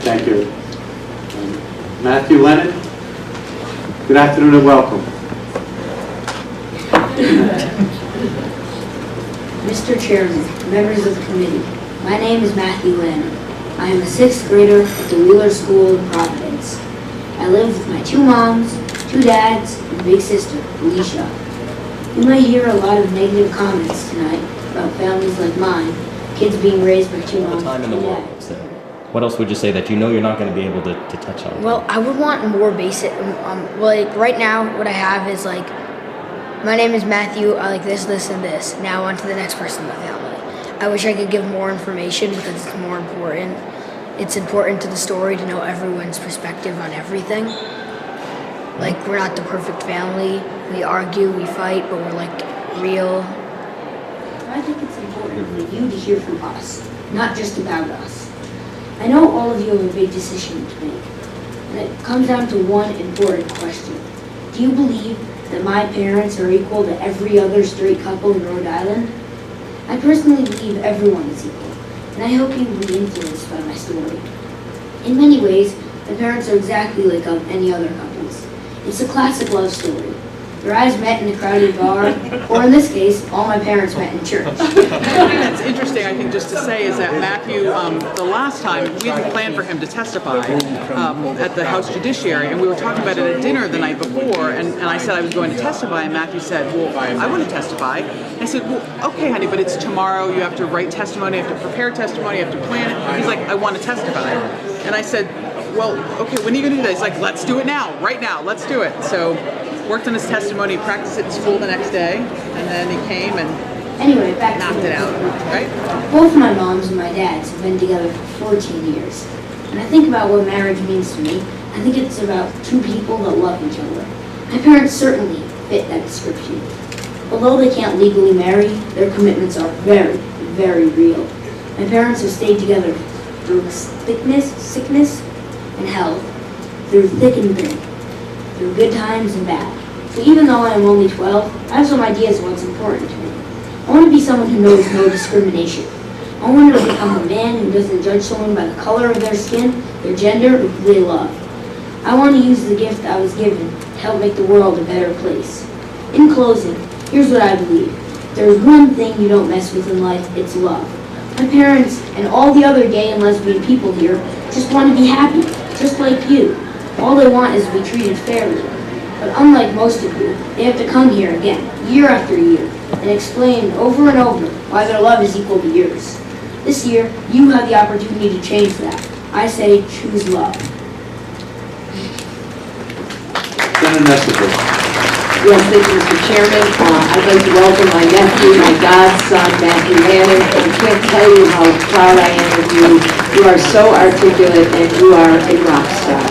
Thank you. Matthew Lennon, good afternoon and welcome. Mr. Chairman, members of the committee, my name is Matthew Lennon. I am a 6th grader at the Wheeler School in Providence. I live with my 2 moms, 2 dads, and big sister, Alicia. You might hear a lot of negative comments tonight about families like mine, kids being raised by 2 moms and 2 dads. What else would you say that you know you're not going to be able to touch on? Well, I would want more basic, like right now what I have is like, my name is Matthew, I like this, this, and this. Now on to the next person in the family. I wish I could give more information because it's more important. It's important to the story to know everyone's perspective on everything. Like, we're not the perfect family. We argue, we fight, but we're like real. I think it's important for you to hear from us, not just about us. I know all of you have a big decision to make, and it comes down to one important question. Do you believe that my parents are equal to every other straight couple in Rhode Island? I personally believe everyone is equal, and I hope you will be influenced by my story. In many ways, my parents are exactly like any other couples. It's a classic love story. Their eyes met in a crowded bar, or in this case, all my parents met in church. Something that's interesting, I think, just to say is that Matthew, the last time, we didn't plan for him to testify at the House Judiciary, and we were talking about it at dinner the night before, and I said I was going to testify, and Matthew said, well, I want to testify. And I said, well, okay, honey, but it's tomorrow, you have to write testimony, you have to prepare testimony, you have to plan it. He's like, I want to testify. And I said, well, okay, when are you going to do that? He's like, let's do it now, right now, let's do it. So, worked on his testimony, practiced it in school the next day, and then he came and anyway, back knocked it out, right? Both my moms and my dads have been together for 14 years. When I think about what marriage means to me, I think it's about 2 people that love each other. My parents certainly fit that description. Although they can't legally marry, their commitments are very, very real. My parents have stayed together through sickness, and health, through thick and thin, through good times and bad. So even though I am only 12, I have some ideas of what's important to me. I want to be someone who knows no discrimination. I want to become a man who doesn't judge someone by the color of their skin, their gender, or who they love. I want to use the gift I was given to help make the world a better place. In closing, here's what I believe. If there's one thing you don't mess with in life, it's love. My parents and all the other gay and lesbian people here just want to be happy, just like you. All they want is to be treated fairly. But unlike most of you, they have to come here again, year after year, and explain over and over why their love is equal to yours. This year, you have the opportunity to change that. I say, choose love. Senator Nesbitt. Yes, thank you, Mr. Chairman. I'd like to welcome my nephew, my godson, Matthew Lannon. I can't tell you how proud I am of you. You are so articulate and you are a rock star.